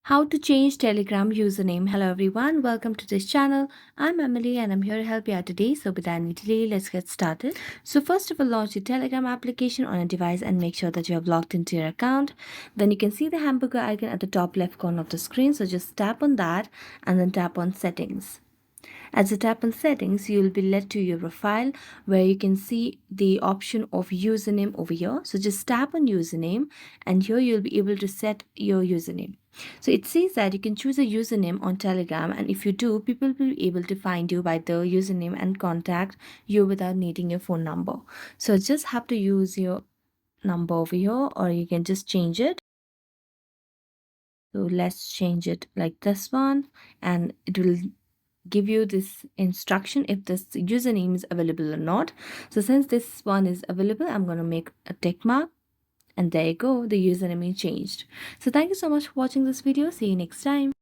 How to change Telegram username. Hello everyone, welcome to this channel. I'm Emily and I'm here to help you out today. So without any delay, let's get started. So first of all, launch your Telegram application on a device and make sure that you have logged into your account. Then you can see the hamburger icon at the top left corner of the screen. So just tap on that and then tap on settings. As you tap on settings, you will be led to your profile where you can see the option of username over here. So just tap on username and here you'll be able to set your username. So it says that you can choose a username on Telegram, and if you do, people will be able to find you by the username and contact you without needing your phone number. So just have to use your number over here, or you can just change it. So let's change it like this one, and it will give you this instruction if this username is available or not. So since this one is available, I'm going to make a tick mark, and there you go, the username is changed. So thank you so much for watching this video. See you next time.